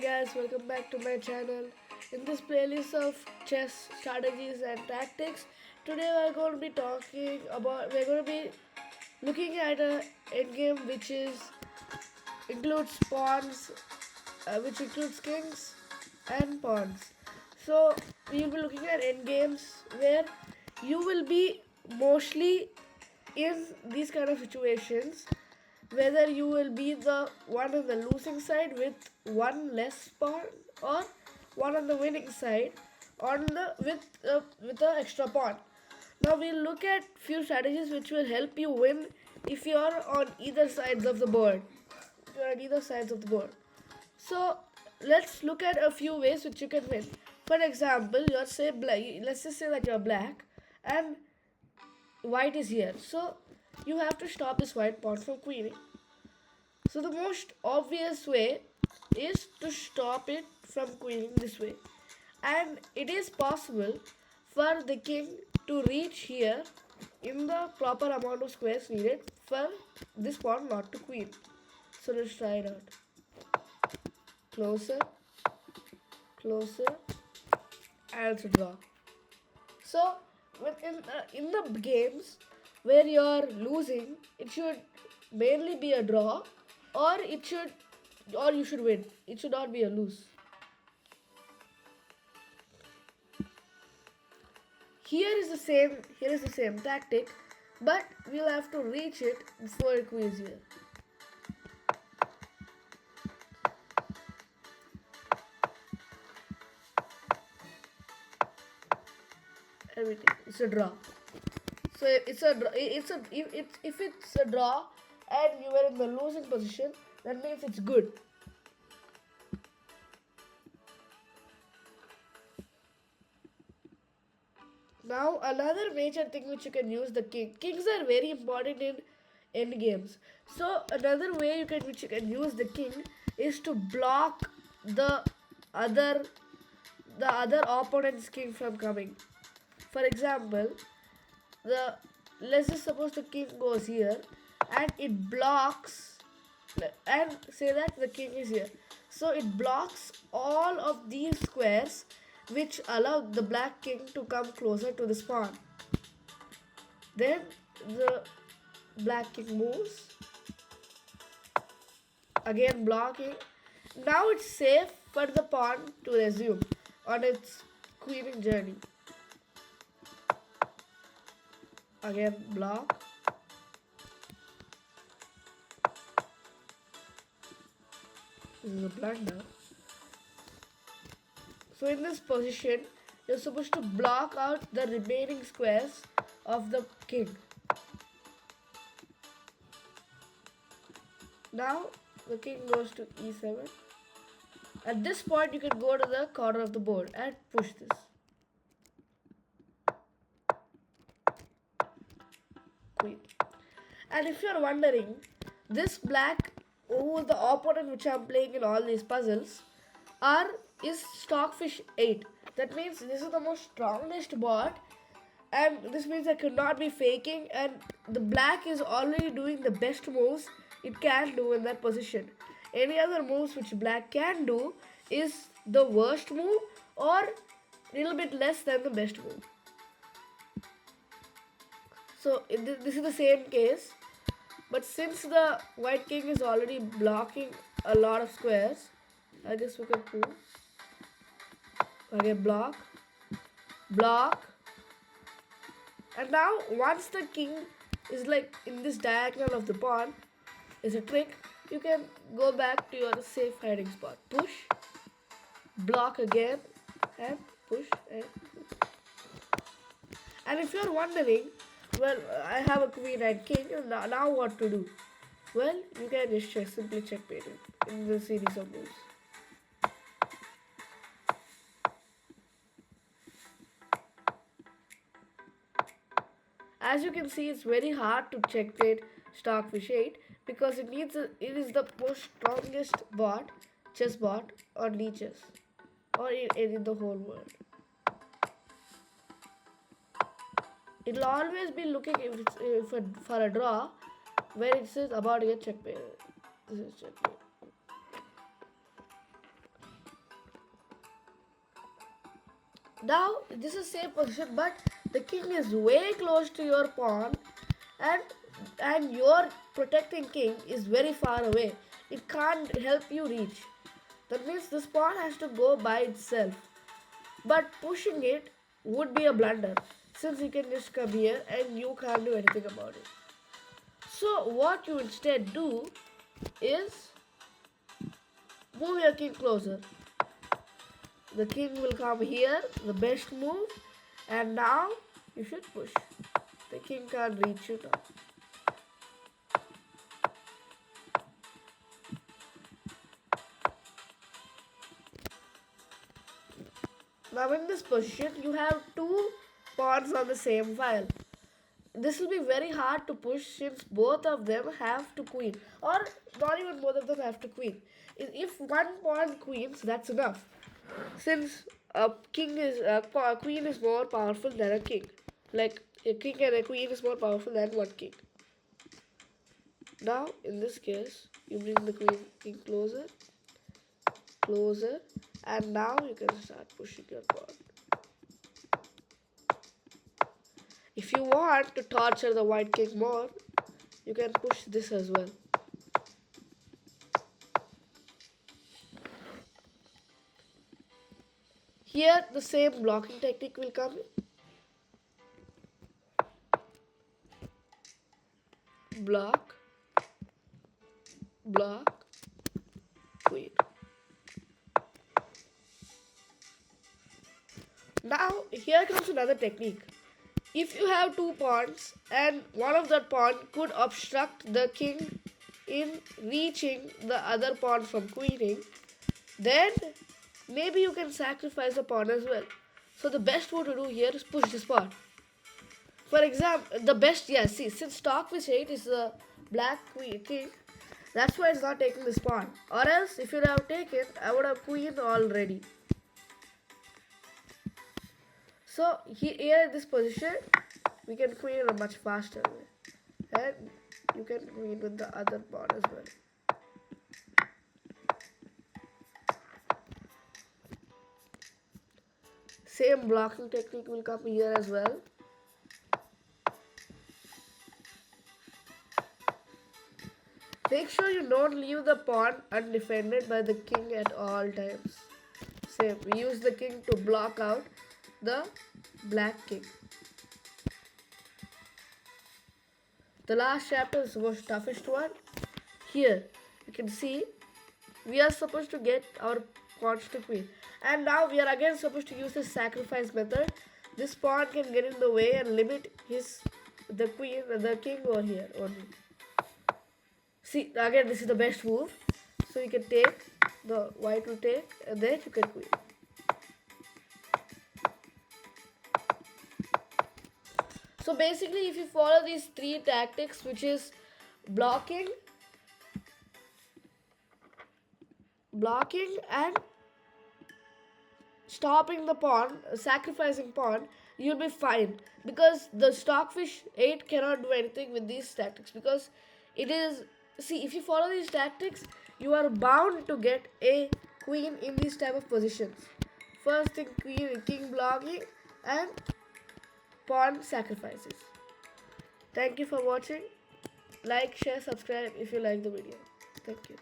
Guys, welcome back to my channel. In this playlist of chess strategies and tactics, today we're going to be looking at a endgame includes pawns, which includes kings and pawns. So we will be looking at endgames where you will be mostly in these kind of situations, whether you will be the one on the losing side with one less pawn or one on the winning side on the with the extra pawn. Now we'll look at few strategies which will help you win if you are on either sides of the board. If you are on either sides of the board. So let's look at a few ways which you can win. For example, let's just say that you're black and white is here. So you have to stop this white pawn from queening. So the most obvious way is to stop it from queening this way. And it is possible for the king to reach here in the proper amount of squares needed for this pawn not to queen. So let's try it out. Closer, closer, and to draw. So in the games where you're losing, it should mainly be a draw, or you should win. It should not be a lose. Here is the same tactic, but we'll have to reach it before it queens here. Everything. It's a draw. So if it's a draw and you were in the losing position, that means it's good. Now another major thing which you can use the king. Kings are very important in end games. So another way which you can use the king is to block the other opponent's king from coming. For example, let's just suppose the king goes here and it blocks, and say that the king is here. So it blocks all of these squares which allow the black king to come closer to this pawn. Then the black king moves, again blocking. Now it's safe for the pawn to resume on its queening journey. Again block. This is a blunder. So in this position, you're supposed to block out the remaining squares of the king. Now the king goes to e7. At this point, you can go to the corner of the board and push this. Queen. And if you're wondering, this black, who is the opponent which I'm playing in all these puzzles, is Stockfish 8. That means this is the most strongest bot, and this means I could not be faking, and the black is already doing the best moves it can do in that position. Any other moves which black can do is the worst move or a little bit less than the best move. So this is the same case, but since the white king is already blocking a lot of squares, I guess we can move. Again block, block, and now once the king is like in this diagonal of the pawn, is a trick. You can go back to your safe hiding spot. Push, block again, and push. And if you're wondering, well, I have a queen and king, and now what to do? Well, you can just simply checkmate it in the series of moves. As you can see, it's very hard to checkmate Stockfish 8 because it is the most strongest chess bot on leeches or in the whole world. It'll always be looking for a draw where it says about to get checkmate. This is checkmate. Now this is same position, but the king is way close to your pawn, and your protecting king is very far away. It can't help you reach. That means this pawn has to go by itself. But pushing it would be a blunder, since you can just come here and you can't do anything about it. So what you instead do is move your king closer. The king will come here, the best move, and now you should push. The king can't reach you now. Now in this position, you have two pawns on the same file. This will be very hard to push since both of them have to queen, or not even both of them have to queen. If one pawn queens, that's enough. Since a queen is more powerful than a king. Like a king and a queen is more powerful than one king. Now in this case, you bring the king closer, closer, and now you can start pushing your pawn. If you want to torture the white king more, you can push this as well. Here the same blocking technique will come in. Block, block, queen. Now here comes another technique. If you have two pawns and one of that pawn could obstruct the king in reaching the other pawn from queening, then maybe you can sacrifice a pawn as well. So the best way to do here is push this pawn. For example, the best, yeah, see, since stockfish 8 is the black king, that's why it's not taking this pawn. Or else, if you have taken, I would have queen already. So here in this position, we can queen in a much faster way. And you can queen with the other pawn as well. Same blocking technique will come here as well. Make sure you don't leave the pawn undefended by the king at all times. Same, we use the king to block out the black king. The last chapter is the most toughest one. Here, you can see we are supposed to get our pawns to queen. And now we are again supposed to use the sacrifice method. This pawn can get in the way and limit the king over here only. See, again this is the best move. So you can take, the white will take, and then you can queen. So basically if you follow these three tactics, which is blocking and stopping the pawn, sacrificing pawn, you'll be fine, because the stockfish 8 cannot do anything with these tactics, because it is, see, if you follow these tactics, you are bound to get a queen in these type of positions. First thing, king blocking and pawn sacrifices. Thank you for watching. Like, share, subscribe if you like the video. Thank you.